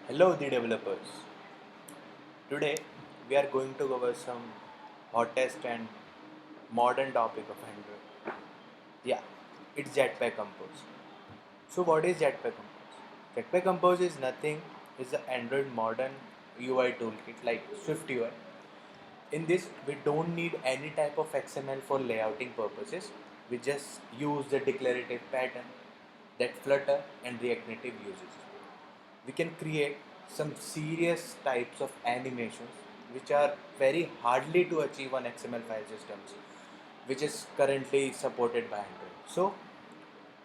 Hello, the developers. Today we are going to cover some hottest and modern topic of Android. Yeah, it's Jetpack Compose. So, what is Jetpack Compose? Jetpack Compose is nothing. It's the Android modern UI toolkit like Swift UI. In this, we don't need any type of XML for layouting purposes. We just use the declarative pattern that Flutter and React Native uses. We can create some serious types of animations which are very hardly to achieve on XML file systems, which is currently supported by Android. So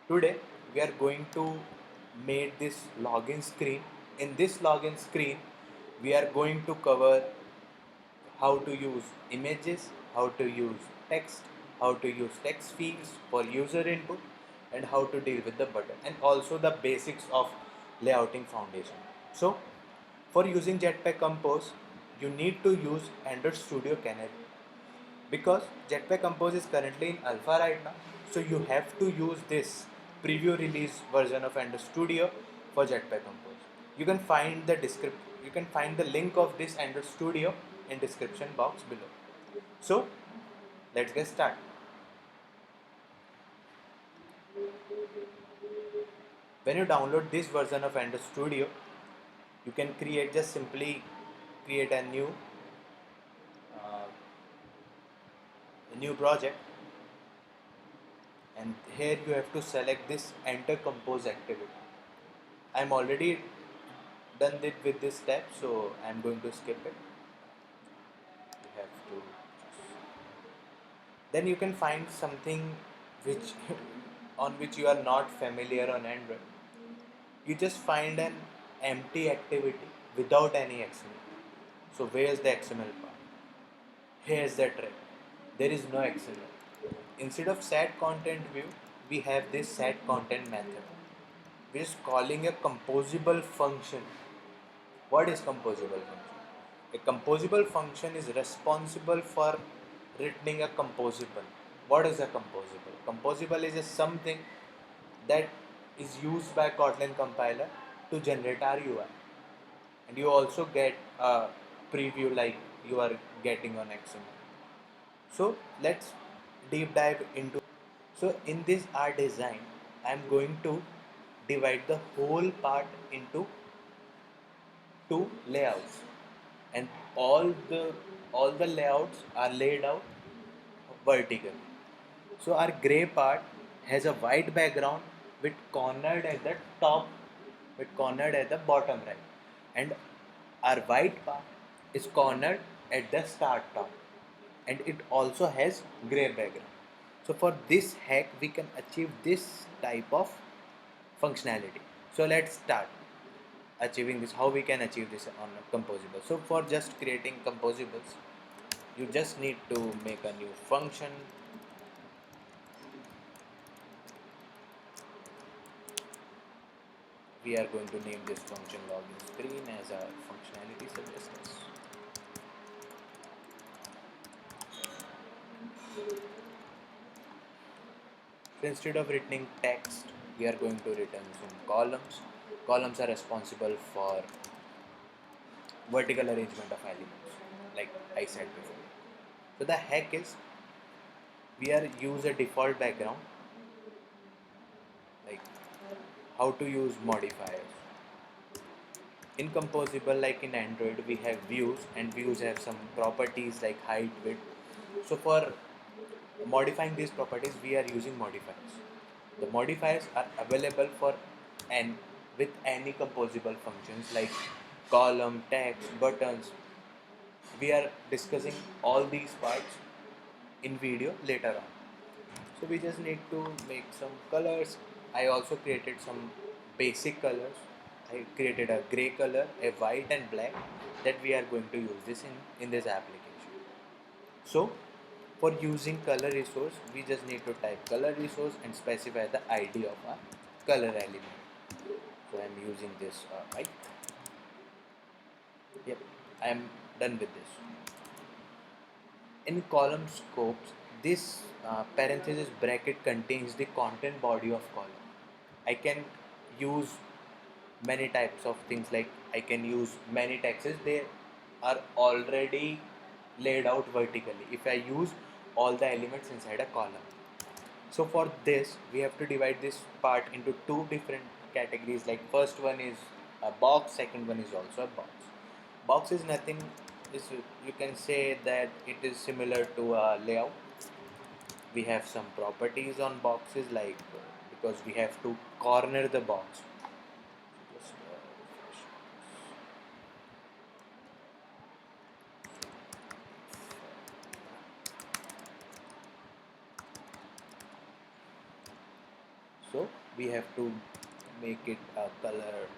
today we are going to make this login screen. In this login screen, we are going to cover how to use images, how to use text, how to use text fields for user input, and how to deal with the button, and also the basics of layouting foundation. So, for using Jetpack Compose, you need to use Android Studio Canary because Jetpack Compose is currently in alpha right now. So you have to use this preview release version of Android Studio for Jetpack Compose. You can find the link of this Android Studio in description box below. So let's get started. When you download this version of Android Studio, you can simply create uh, a new project, and here you have to select this enter compose activity. I'm already done it with this step, so I'm going to skip it. You have to. Then you can find something which on which you are not familiar on Android. You just find an empty activity without any XML. So where's the XML part? Here's the trick. There is no XML. Instead of set content view, we have this set content method, which is calling a composable function. What is composable function? A composable function is responsible for returning a composable. What is a composable? Composable is just something that is used by Kotlin compiler to generate our UI. And you also get a preview like you are getting on XML. So let's deep dive into. So in this R design, I am going to divide the whole part into two layouts, and all the layouts are laid out vertically. So our gray part has a white background with cornered at the top, with cornered at the bottom right, and our white part is cornered at the start top, and it also has gray background. So for this hack, we can achieve this type of functionality. So let's start achieving this. How we can achieve this on a composable? So for just creating composables, you just need to make a new function. We are going to name this function login screen as our functionality suggests. So instead of returning text, we are going to return some columns. Columns are responsible for vertical arrangement of elements, like I said before. So the hack is we are use a default background, like how to use modifiers. In composable, like in Android, we have views, and views have some properties like height, width. So for modifying these properties, we are using modifiers. The modifiers are available for n with any composable functions like column, text, buttons. We are discussing all these parts in video later on. So we just need to make some colors. I also created some basic colors. I created a gray color, a white and black, that we are going to use this in this application. So for using color resource, we just need to type color resource and specify the ID of our color element. So I am using this white. Yep, I am done with this. In column scopes, this parenthesis bracket contains the content body of column. I can use many types of things, like I can use many taxes. They are already laid out vertically if I use all the elements inside a column. So for this, we have to divide this part into two different categories. Like first one is a box, second one is also a box. Box is nothing. Is You can say that it is similar to a layout. We have some properties on boxes, like because we have to corner the box. Just, refresh. So we have to make it a color of,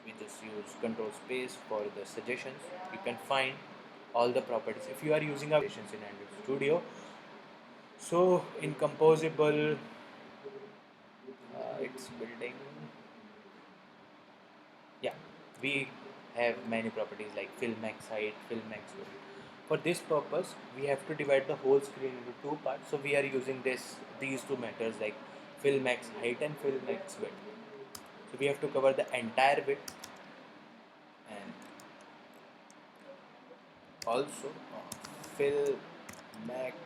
we just use control space for the suggestions. You can find all the properties if you are using applications in Android Studio. So in composable, it's building. Yeah, we have many properties like fill max height, fill max width. For this purpose, we have to divide the whole screen into two parts. So we are using these two methods, like fill max height and fill max width. So we have to cover the entire width, and also fill max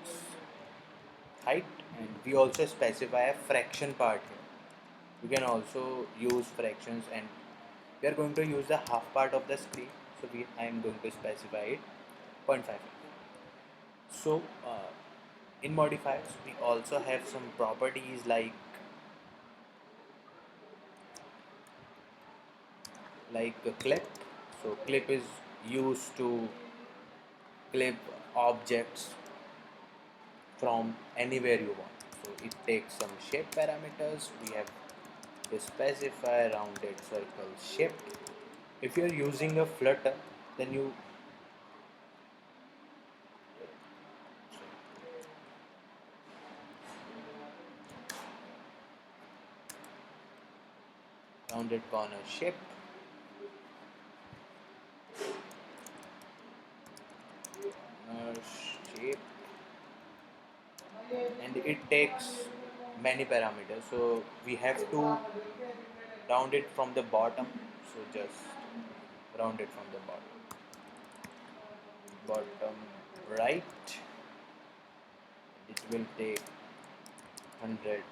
height, and we also specify a fraction part here. You can also use fractions, and we are going to use the half part of the screen. So I am going to specify it 0.5. So in modifiers, we also have some properties like a clip. So clip is used to clip objects from anywhere you want. So it takes some shape parameters. We have to specify rounded circle shape. If you're using a flutter, then you rounded corner shape, shape, and it takes many parameters. So we have to round it from the bottom. So just round it from the bottom right. It will take 100.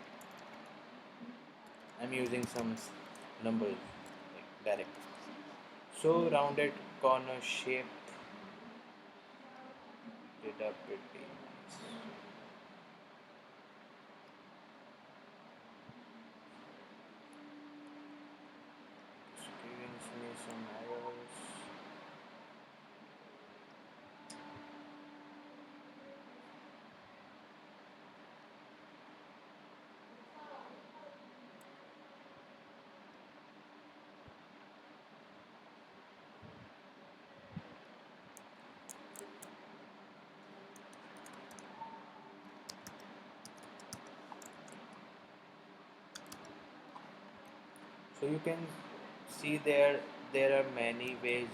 I'm using some numbers like direct. So rounded corner shape did a pretty nice. Experience me some errors. So you can see there are many ways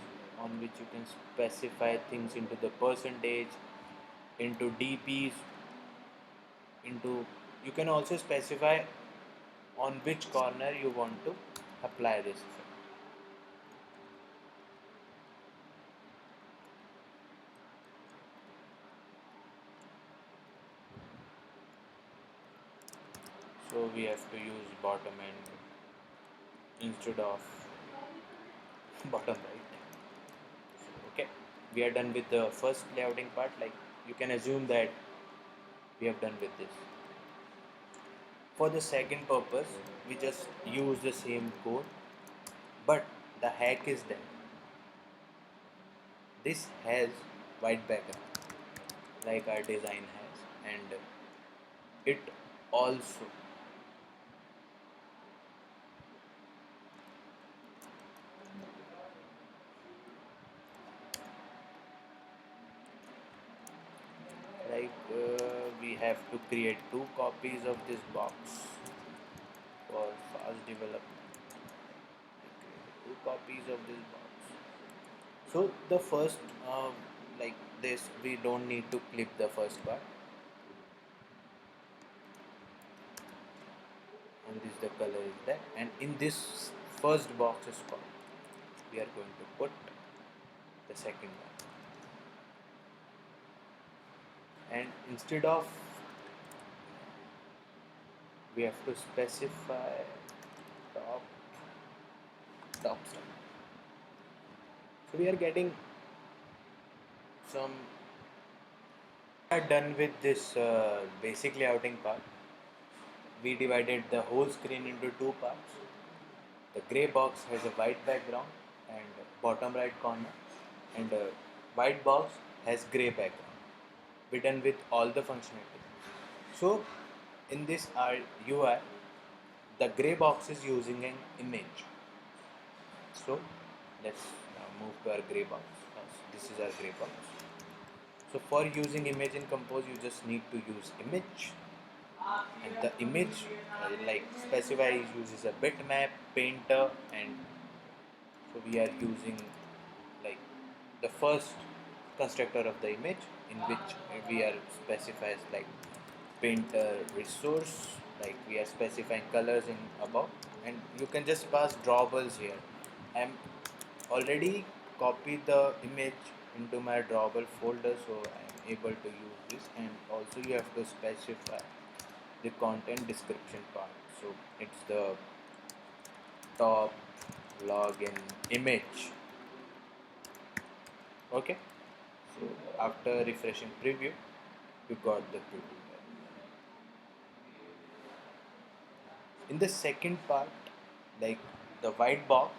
on which you can specify things into the percentage, into dps, into, you can also specify on which corner you want to apply this effect. So we have to use bottom end instead of bottom right. Okay, we are done with the first layouting part. Like, you can assume that we have done with this. For the second purpose, we just use the same code, but the hack is that this has white background like our design has, and it also we have to create two copies of this box for fast development. Two copies of this box. So the first, like this we don't need to clip the first part, and this the color is that, and in this first box is called, we are going to put the second one, and instead of, we have to specify top side. So we are getting some, we are done with this basic layouting part. We divided the whole screen into two parts. The gray box has a white background and bottom right corner, and the white box has gray background. We're done with all the functionality. So in this our UI, the gray box is using an image. So let's now move to our gray box. This is our gray box. So for using image in Compose, you just need to use image, and the image like specify uses a bitmap, painter, and so we are using like the first constructor of the image, in which we are specifies like painter resource, like we are specifying colors in above, and you can just pass drawables here. I'm already copied the image into my drawable folder, so I'm able to use this. And also you have to specify the content description part, so it's the top login image. Okay, so after refreshing preview, you got the preview. In the second part, like the white box,